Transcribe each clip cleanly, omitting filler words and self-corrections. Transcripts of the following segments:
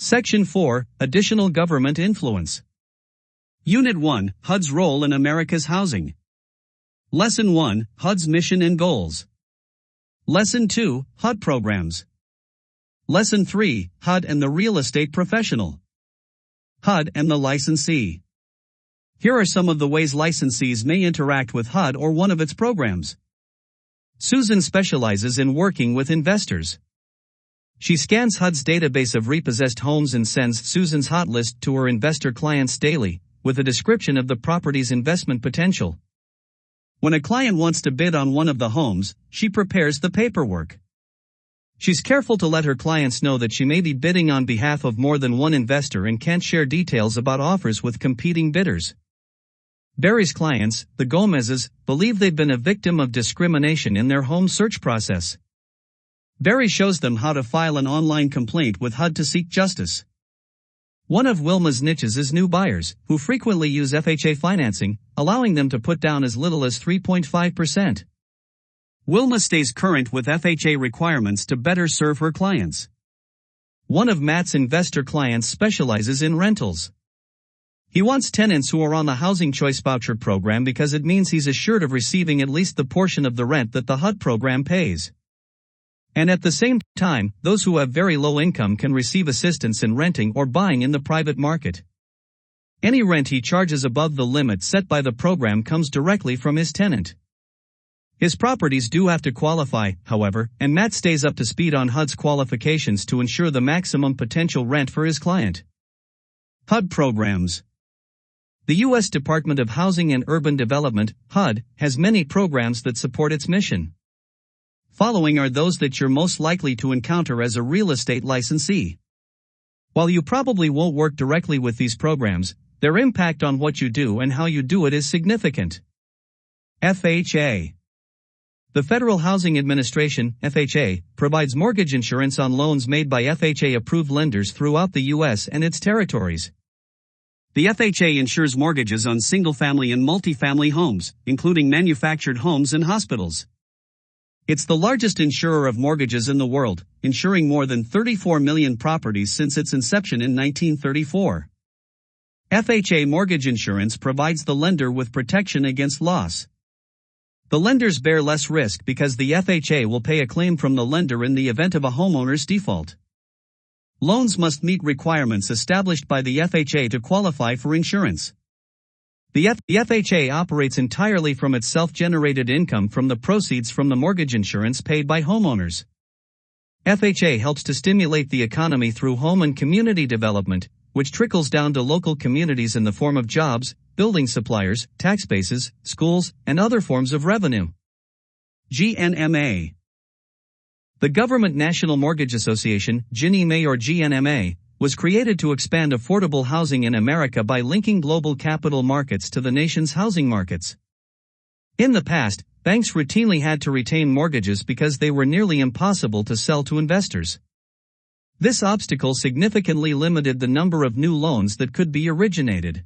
Section 4, Additional Government Influence. Unit 1, HUD's Role in America's Housing. Lesson 1, HUD's Mission and Goals. Lesson 2, HUD Programs. Lesson 3, HUD and the Real Estate Professional. HUD and the Licensee. Here are some of the ways licensees may interact with HUD or one of its programs. Susan specializes in working with investors. She scans HUD's database of repossessed homes and sends Susan's hot list to her investor clients daily, with a description of the property's investment potential. When a client wants to bid on one of the homes, she prepares the paperwork. She's careful to let her clients know that she may be bidding on behalf of more than one investor and can't share details about offers with competing bidders. Barry's clients, the Gomezes, believe they've been a victim of discrimination in their home search process. Barry shows them how to file an online complaint with HUD to seek justice. One of Wilma's niches is new buyers, who frequently use FHA financing, allowing them to put down as little as 3.5%. Wilma stays current with FHA requirements to better serve her clients. One of Matt's investor clients specializes in rentals. He wants tenants who are on the Housing Choice Voucher program because it means he's assured of receiving at least the portion of the rent that the HUD program pays. And at the same time, those who have very low income can receive assistance in renting or buying in the private market. Any rent he charges above the limit set by the program comes directly from his tenant. His properties do have to qualify, however, and Matt stays up to speed on HUD's qualifications to ensure the maximum potential rent for his client. HUD programs. The U.S. Department of Housing and Urban Development, HUD, has many programs that support its mission. Following are those that you're most likely to encounter as a real estate licensee. While you probably won't work directly with these programs, their impact on what you do and how you do it is significant. FHA. The Federal Housing Administration, FHA, provides mortgage insurance on loans made by FHA-approved lenders throughout the U.S. and its territories. The FHA insures mortgages on single-family and multifamily homes, including manufactured homes and hospitals. It's the largest insurer of mortgages in the world, insuring more than 34 million properties since its inception in 1934. FHA mortgage insurance provides the lender with protection against loss. The lenders bear less risk because the FHA will pay a claim from the lender in the event of a homeowner's default. Loans must meet requirements established by the FHA to qualify for insurance. The FHA operates entirely from its self-generated income from the proceeds from the mortgage insurance paid by homeowners. FHA helps to stimulate the economy through home and community development, which trickles down to local communities in the form of jobs, building suppliers, tax bases, schools, and other forms of revenue. GNMA. The Government National Mortgage Association, Ginnie Mae or GNMA, was created to expand affordable housing in America by linking global capital markets to the nation's housing markets. In the past, banks routinely had to retain mortgages because they were nearly impossible to sell to investors. This obstacle significantly limited the number of new loans that could be originated.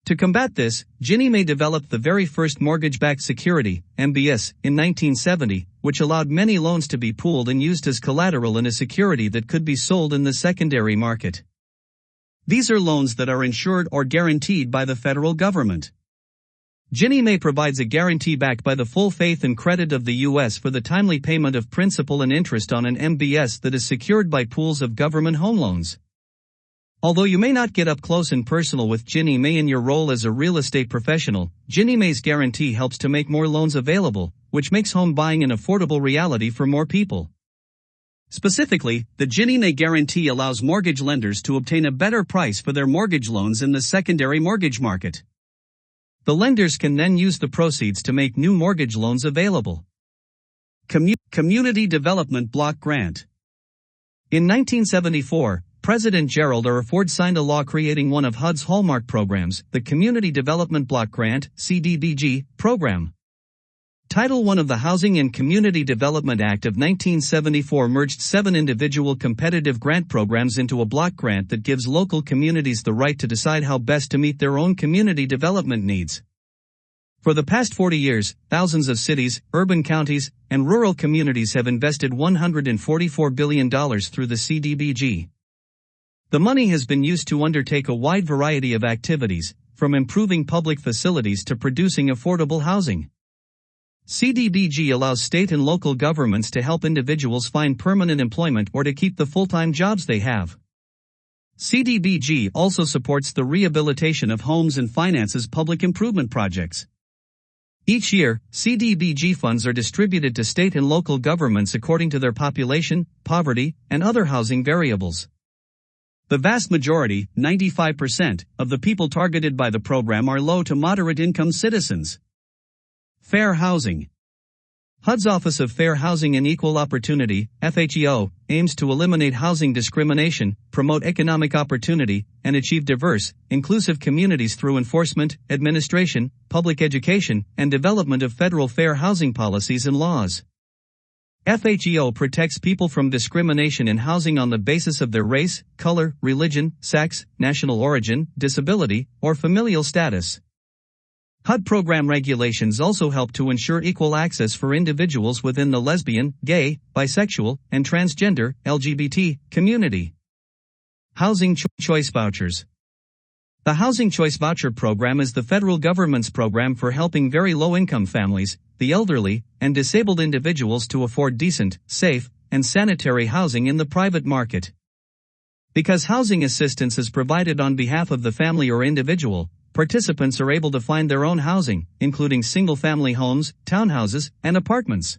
To combat this, Ginnie Mae developed the very first mortgage-backed security, MBS, in 1970, which allowed many loans to be pooled and used as collateral in a security that could be sold in the secondary market. These are loans that are insured or guaranteed by the federal government. Ginnie Mae provides a guarantee backed by the full faith and credit of the U.S. for the timely payment of principal and interest on an MBS that is secured by pools of government home loans. Although you may not get up close and personal with Ginnie Mae in your role as a real estate professional, Ginnie Mae's guarantee helps to make more loans available, which makes home buying an affordable reality for more people. Specifically, the Ginnie Mae guarantee allows mortgage lenders to obtain a better price for their mortgage loans in the secondary mortgage market. The lenders can then use the proceeds to make new mortgage loans available. Community Development Block Grant. In 1974, President Gerald R. Ford signed a law creating one of HUD's hallmark programs, the Community Development Block Grant, CDBG, program. Title I of the Housing and Community Development Act of 1974 merged 7 individual competitive grant programs into a block grant that gives local communities the right to decide how best to meet their own community development needs. For the past 40 years, thousands of cities, urban counties, and rural communities have invested $144 billion through the CDBG. The money has been used to undertake a wide variety of activities, from improving public facilities to producing affordable housing. CDBG allows state and local governments to help individuals find permanent employment or to keep the full-time jobs they have. CDBG also supports the rehabilitation of homes and finances public improvement projects. Each year, CDBG funds are distributed to state and local governments according to their population, poverty, and other housing variables. The vast majority, 95%, of the people targeted by the program are low to moderate income citizens. Fair housing. HUD's Office of Fair Housing and Equal Opportunity, FHEO, aims to eliminate housing discrimination, promote economic opportunity, and achieve diverse, inclusive communities through enforcement, administration, public education, and development of federal fair housing policies and laws. FHEO protects people from discrimination in housing on the basis of their race, color, religion, sex, national origin, disability, or familial status. HUD program regulations also help to ensure equal access for individuals within the lesbian, gay, bisexual, and transgender (LGBT) community. Housing Choice Vouchers. The Housing Choice Voucher Program is the federal government's program for helping very low-income families, the elderly, and disabled individuals to afford decent, safe, and sanitary housing in the private market. Because housing assistance is provided on behalf of the family or individual, participants are able to find their own housing, including single-family homes, townhouses, and apartments.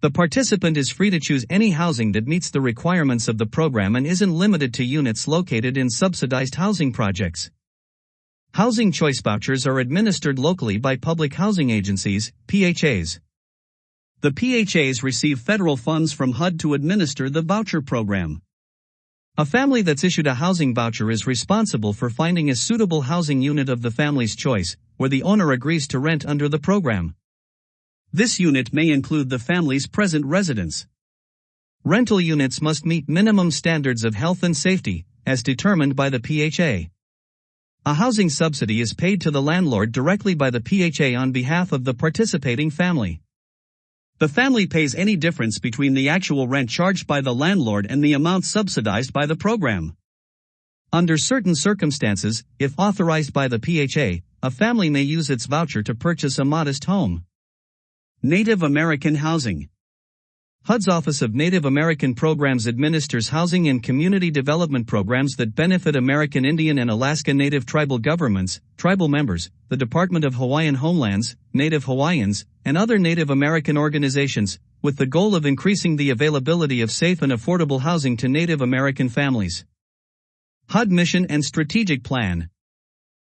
The participant is free to choose any housing that meets the requirements of the program and isn't limited to units located in subsidized housing projects. Housing choice vouchers are administered locally by public housing agencies, PHAs. The PHAs receive federal funds from HUD to administer the voucher program. A family that's issued a housing voucher is responsible for finding a suitable housing unit of the family's choice, where the owner agrees to rent under the program. This unit may include the family's present residence. Rental units must meet minimum standards of health and safety, as determined by the PHA. A housing subsidy is paid to the landlord directly by the PHA on behalf of the participating family. The family pays any difference between the actual rent charged by the landlord and the amount subsidized by the program. Under certain circumstances, if authorized by the PHA, a family may use its voucher to purchase a modest home. Native American housing. HUD's Office of Native American Programs administers housing and community development programs that benefit American Indian and Alaska Native tribal governments, tribal members, the Department of Hawaiian Homelands, Native Hawaiians, and other Native American organizations, with the goal of increasing the availability of safe and affordable housing to Native American families. HUD Mission and Strategic Plan.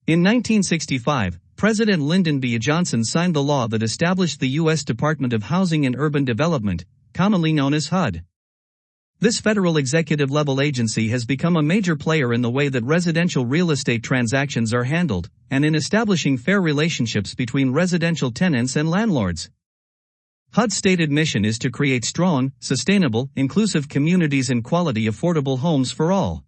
In 1965, President Lyndon B. Johnson signed the law that established the U.S. Department of Housing and Urban Development, commonly known as HUD. This federal executive-level agency has become a major player in the way that residential real estate transactions are handled, and in establishing fair relationships between residential tenants and landlords. HUD's stated mission is to create strong, sustainable, inclusive communities and quality affordable homes for all.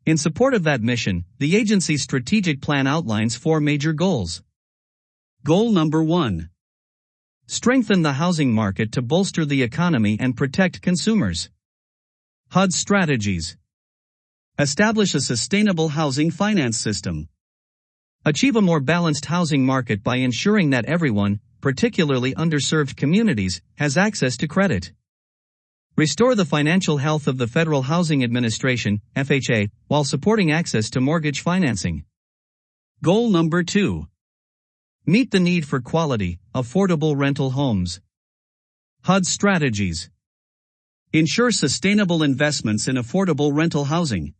In support of that mission, the agency's strategic plan outlines 4 major goals. Goal number 1. Strengthen the housing market to bolster the economy and protect consumers. HUD strategies. Establish a sustainable housing finance system. Achieve a more balanced housing market by ensuring that everyone, particularly underserved communities, has access to credit. Restore the financial health of the Federal Housing Administration, FHA, while supporting access to mortgage financing. Goal number 2. Meet the need for quality, affordable rental homes. HUD strategies. Ensure sustainable investments in affordable rental housing.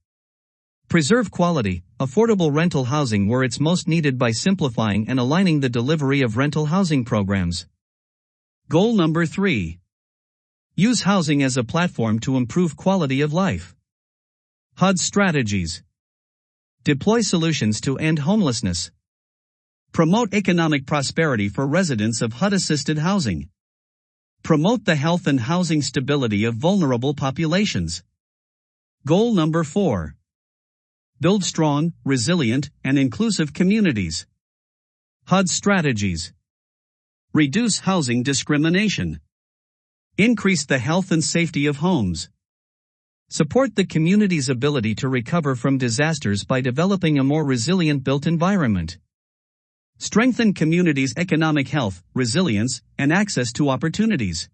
Preserve quality, affordable rental housing where it's most needed by simplifying and aligning the delivery of rental housing programs. Goal number 3. Use housing as a platform to improve quality of life. HUD strategies. Deploy solutions to end homelessness. Promote economic prosperity for residents of HUD-assisted housing. Promote the health and housing stability of vulnerable populations. Goal number 4. Build strong, resilient, and inclusive communities. HUD strategies. Reduce housing discrimination. Increase the health and safety of homes. Support the community's ability to recover from disasters by developing a more resilient built environment. Strengthen communities' economic health, resilience, and access to opportunities.